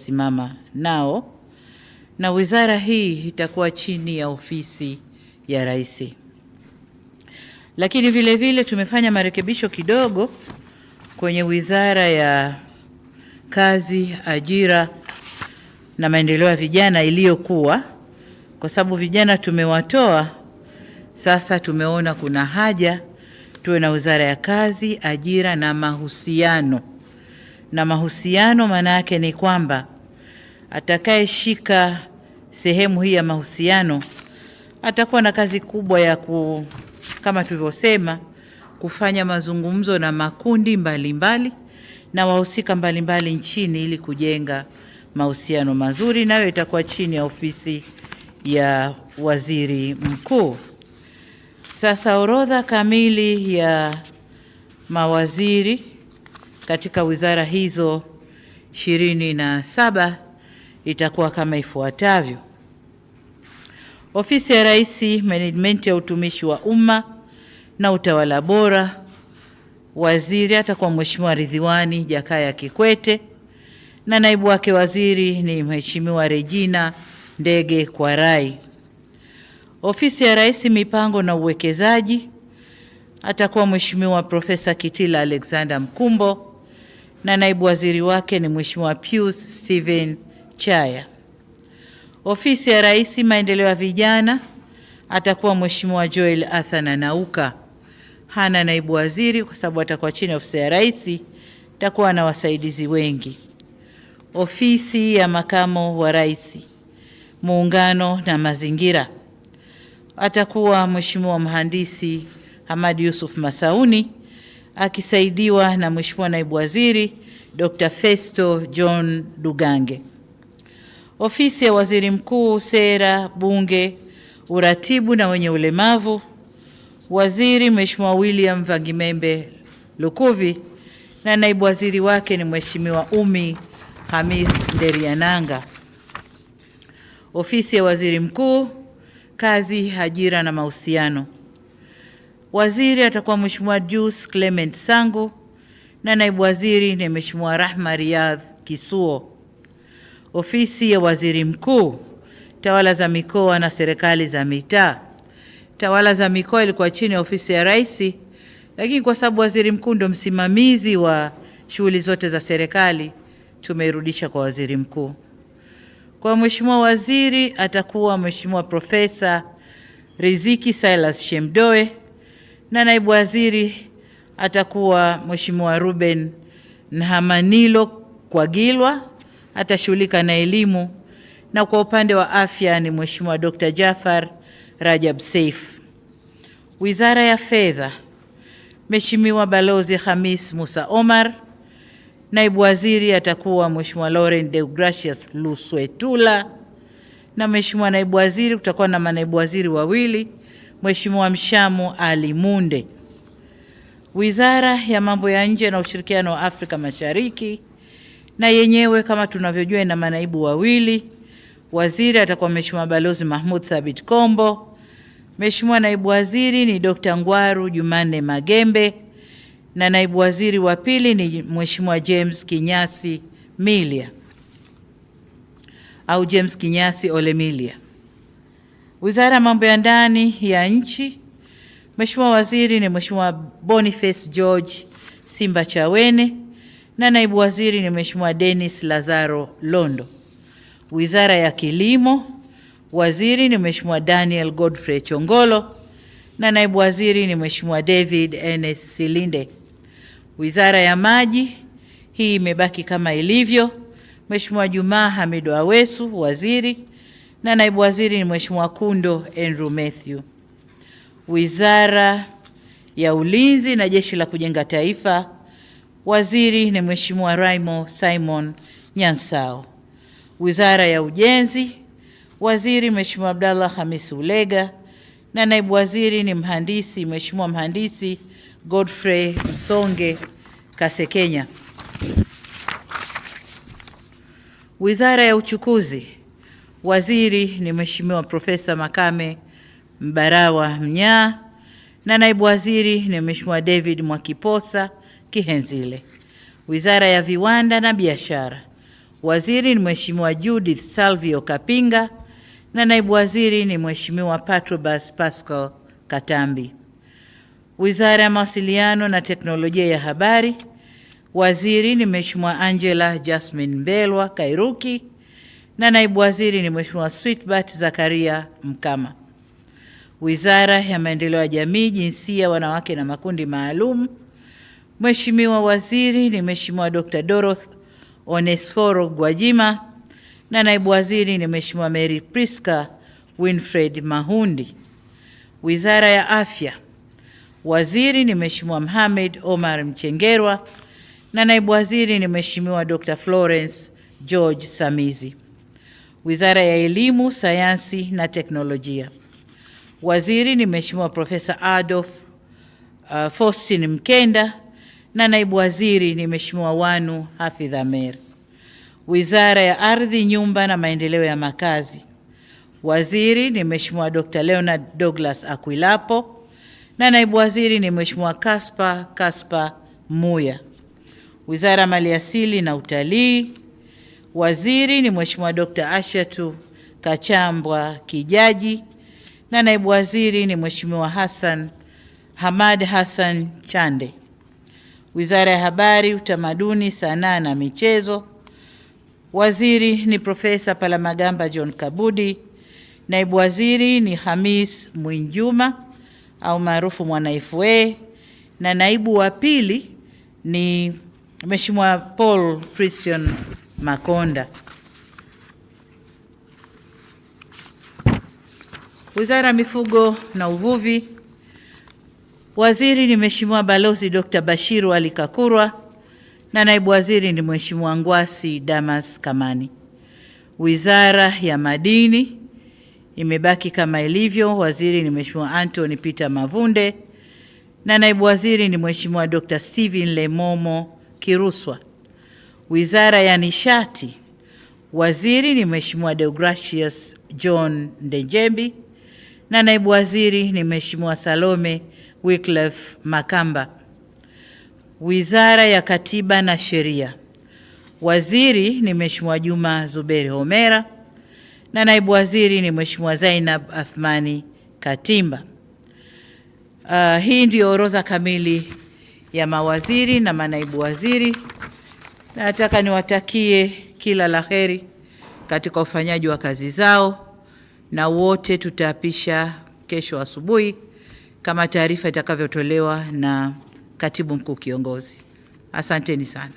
tutasimama nao, na wizara hii itakuwa chini ya ofisi ya Rais. Lakini vile vile tumefanya marekebisho kidogo kwenye wizara ya Kazi, Ajira na Maendeleo ya Vijana iliyokuwa, kwa sababu vijana tumewatoa. Sasa tumeona kuna haja tuwe na wizara ya Kazi, Ajira na Mahusiano. Na mahusiano maana yake ni kwamba atakayeshika sehemu hii ya mahusiano atakuwa na kazi kubwa ya kama tulivyosema, kufanya mazungumzo na makundi mbalimbali na wahusika mbalimbali nchini ili kujenga mahusiano mazuri, nayo itakuwa chini ya ofisi ya Waziri Mkuu. Sasa orodha kamili ya mawaziri katika wizara hizo 27 itakuwa kama ifuatavyo. Ofisi ya Rais, Management ya Utumishi wa Umma na Utawala Bora, waziri atakuwa Mheshimiwa Ridhiwani Jakaya Kikwete na naibu wake waziri ni Mheshimiwa Regina Ndege Kwarai. Ofisi ya Rais, Mipango na Uwekezaji atakuwa Mheshimiwa Profesa Kitila Alexander Mkumbo na naibu waziri wake ni Mheshimiwa Pius Steven Chaya. Ofisi ya Rais, Maendeleo ya Vijana atakuwa Mheshimiwa Joel Athana Nauka. Hana naibu waziri kwa sababu atakuwa chini ya ofisi ya Rais, atakuwa na wasaidizi wengi. Ofisi ya Makamo wa Rais, Muungano na Mazingira atakuwa Mheshimiwa Mhandisi Hamad Yusuf Masauni akisaidiwa na Mheshimiwa Naibu Waziri Dr. Festo John Dugange. Ofisi ya Waziri Mkuu, Sera, Bunge, Uratibu na Wenye Ulemavu, waziri Mheshimiwa William Vangimembe Lukuvi na naibu waziri wake ni Mheshimiwa Umi Hamis Nderiananga. Ofisi ya Waziri Mkuu, Kazi, Ajira na Mahusiano, waziri atakuwa Mheshimiwa Juice Clement Sangu na naibu waziri ni Mheshimiwa Rahma Riyadh Kisuo. Ofisi ya Waziri Mkuu, Tawala za Mikoa na Serikali za Mitaa. Tawala za Mikoa ilikuwa chini ya ofisi ya Rais, lakini kwa sababu Waziri Mkuu ndio msimamizi wa shughuli zote za serikali, tumeirudisha kwa Waziri Mkuu. Kwa Mheshimiwa waziri atakuwa Mheshimiwa Profesa Riziki Silas Shemdoe na naibu waziri atakuwa Mheshimiwa Ruben Nhamanilo Kwagilwa, atashughulika na elimu, na kwa upande wa afya ni Mheshimiwa Dr. Jafar Rajab Saif. Wizara ya Fedha, Mheshimiwa Balozi Hamis Musa Omar, naibu waziri atakuwa Mheshimiwa Laurent Deogracius Luswetula na Mheshimiwa naibu waziri kutakuwa na manaibu waziri wawili, Mheshimiwa Mshamu Ali Munde. Wizara ya Mambo ya Nje na Ushirikiano wa Afrika Mashariki na yenyewe kama tunavyojua ina manaibu wawili. Waziri atakuwa Mheshimiwa Balozi Mahmud Thabit Kombo. Mheshimiwa naibu waziri ni Dr. Ngwaru Jumanne Magembe na naibu waziri wa pili ni Mheshimiwa James Kinyasi Milia au James Kinyasi Olemilia. Wizara ya Mambo ya Ndani ya Nchi, Mheshimiwa waziri ni Mheshimiwa Boniface George Simba Chawene na naibu waziri ni Mheshimiwa Dennis Lazaro Londo. Wizara ya Kilimo, waziri ni Mheshimiwa Daniel Godfrey Chongolo na naibu waziri ni Mheshimiwa David Enes Silinde. Wizara ya Maji, hii imebaki kama ilivyo. Mheshimiwa Juma Hamidu Awesu waziri na naibu waziri ni Mheshimiwa Kundo Andrew Mathew. Wizara ya Ulinzi na Jeshi la Kujenga Taifa, waziri ni Mheshimiwa Raimo Simon Nyansao. Wizara ya Ujenzi, waziri Mheshimiwa Abdallah Hamis Ulega na naibu waziri ni Mheshimiwa Mhandisi Godfrey Msonge Kasekenya. Wizara ya Uchukuzi, waziri ni Mheshimiwa Profesa Makame Mbarawa Mnyaa na naibu waziri ni Mheshimiwa David Mwakiposa Kihenzile. Wizara ya Viwanda na Biashara, Waziri ni Mheshimiwa Judith Salvio Kapinga na naibu waziri ni Mheshimiwa Patrobas Pascal Katambi. Wizara ya Mawasiliano na Teknolojia ya Habari, waziri ni Mheshimiwa Angela Jasmine Mbelwa Kairuki na naibu waziri ni Mheshimiwa Sweetbat Zakaria Mkama. Wizara ya Maendeleo ya Jamii, Jinsia, Wanawake na Makundi Maalum, Mheshimiwa waziri ni Mheshimiwa Dr. Dorothy Onesforo Gwajima na naibu waziri ni Mheshimiwa Mary Priska Winfred Mahundi. Wizara ya Afya, waziri ni Mheshimiwa Mohamed Omar Mchengerwa na naibu waziri ni Mheshimiwa Dr. Florence George Samizi. Wizara ya Elimu, Sayansi na Teknolojia, waziri ni Mheshimiwa Profesa Adolf Faustin Mkenda na naibu waziri ni Mheshimiwa Wanu Hafidh Amer. Wizara ya Ardhi, Nyumba na Maendeleo ya Makazi, waziri ni Mheshimiwa Dr. Leonard Douglas Akwilapo na naibu waziri ni Mheshimiwa Kaspa Muya. Wizara ya Maliasili na Utalii, waziri ni Mheshimiwa Dr. Ashatu Kachambwa Kijaji na naibu waziri ni Mheshimiwa Hamad Hassan Chande. Wizara ya Habari, Utamaduni, Sanaa na Michezo, waziri ni Profesa Palamagamba John Kabudi, naibu waziri ni Hamis Mwinjuma au maarufu Mwana FA na naibu wa pili ni Mheshimiwa Paul Christian Makonda. Wizara ya Mifugo na Uvuvi, waziri ni Mheshimiwa Balozi Dr. Bashiru Ali Kakurwa na naibu waziri ni Mheshimiwa Ngwasi Damas Kamani. Wizara ya Madini imebaki kama ilivyo, waziri ni Mheshimiwa Anthony Peter Mavunde na naibu waziri ni Mheshimiwa Dr. Steven Lemomo Kiruswa. Wizara ya Nishati, waziri ni Mheshimiwa Deogracius John Ndejembi na naibu waziri ni Mheshimiwa Salome Wycliffe Makamba. Wizara ya Katiba na Sheria, waziri ni Mheshimiwa Juma Zuberi Homera na naibu waziri ni Mheshimiwa Zainab Athmani Katimba. Hii ndio orodha kamili ya mawaziri na manaibu waziri. Nataka niwatakie kila laheri katika ufanyaji wa kazi zao na wote tutaapisha kesho asubuhi kama taarifa itakavyotolewa na Katibu Mkuu Kiongozi. Asanteni sana.